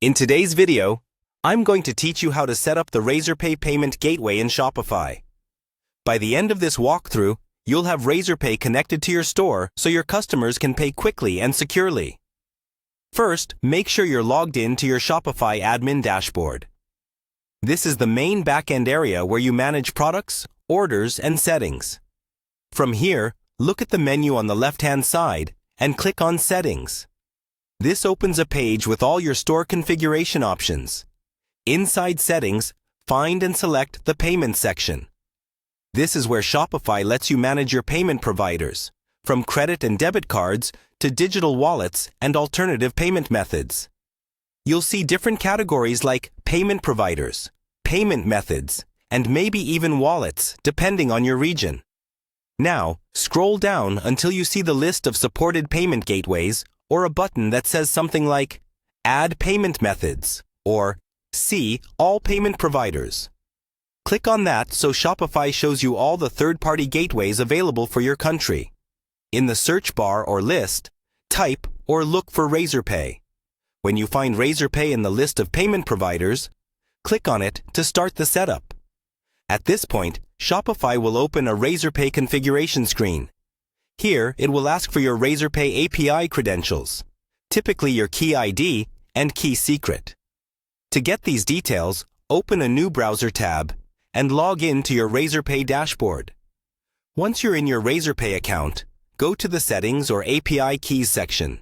In today's video, I'm going to teach you how to set up the Razorpay payment gateway in Shopify. By the end of this walkthrough, you'll have Razorpay connected to your store so your customers can pay quickly and securely. First, make sure you're logged in to your Shopify admin dashboard. This is the main backend area where you manage products, orders, and settings. From here, look at the menu on the left-hand side and click on Settings. This opens a page with all your store configuration options. Inside Settings, find and select the Payments section. This is where Shopify lets you manage your payment providers, from credit and debit cards to digital wallets and alternative payment methods. You'll see different categories like payment providers, payment methods, and maybe even wallets, depending on your region. Now, scroll down until you see the list of supported payment gateways or a button that says something like Add Payment Methods or See All Payment Providers. Click on that so Shopify shows you all the third-party gateways available for your country. In the search bar or list, type or look for Razorpay. When you find Razorpay in the list of payment providers, click on it to start the setup. At this point, Shopify will open a Razorpay configuration screen. Here, it will ask for your Razorpay API credentials, typically your key ID and key secret. To get these details, open a new browser tab and log in to your Razorpay dashboard. Once you're in your Razorpay account, go to the Settings or API Keys section.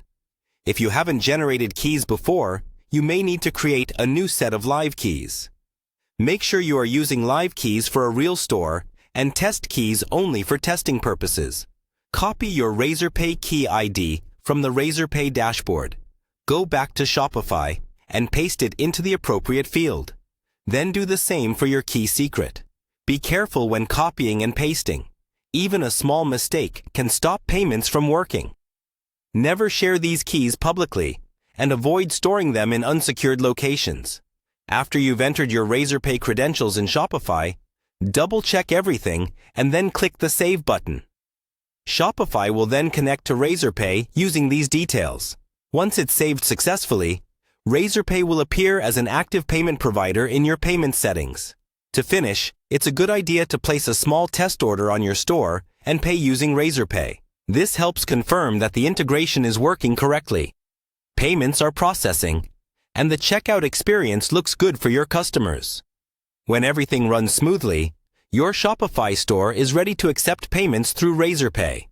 If you haven't generated keys before, you may need to create a new set of live keys. Make sure you are using live keys for a real store and test keys only for testing purposes. Copy your Razorpay key ID from the Razorpay dashboard. Go back to Shopify and paste it into the appropriate field. Then do the same for your key secret. Be careful when copying and pasting. Even a small mistake can stop payments from working. Never share these keys publicly and avoid storing them in unsecured locations. After you've entered your Razorpay credentials in Shopify, double-check everything and then click the Save button. Shopify will then connect to Razorpay using these details. Once it's saved successfully, Razorpay will appear as an active payment provider in your payment settings. To finish, it's a good idea to place a small test order on your store and pay using Razorpay. This helps confirm that the integration is working correctly. Payments are processing, and the checkout experience looks good for your customers. When everything runs smoothly, your Shopify store is ready to accept payments through Razorpay.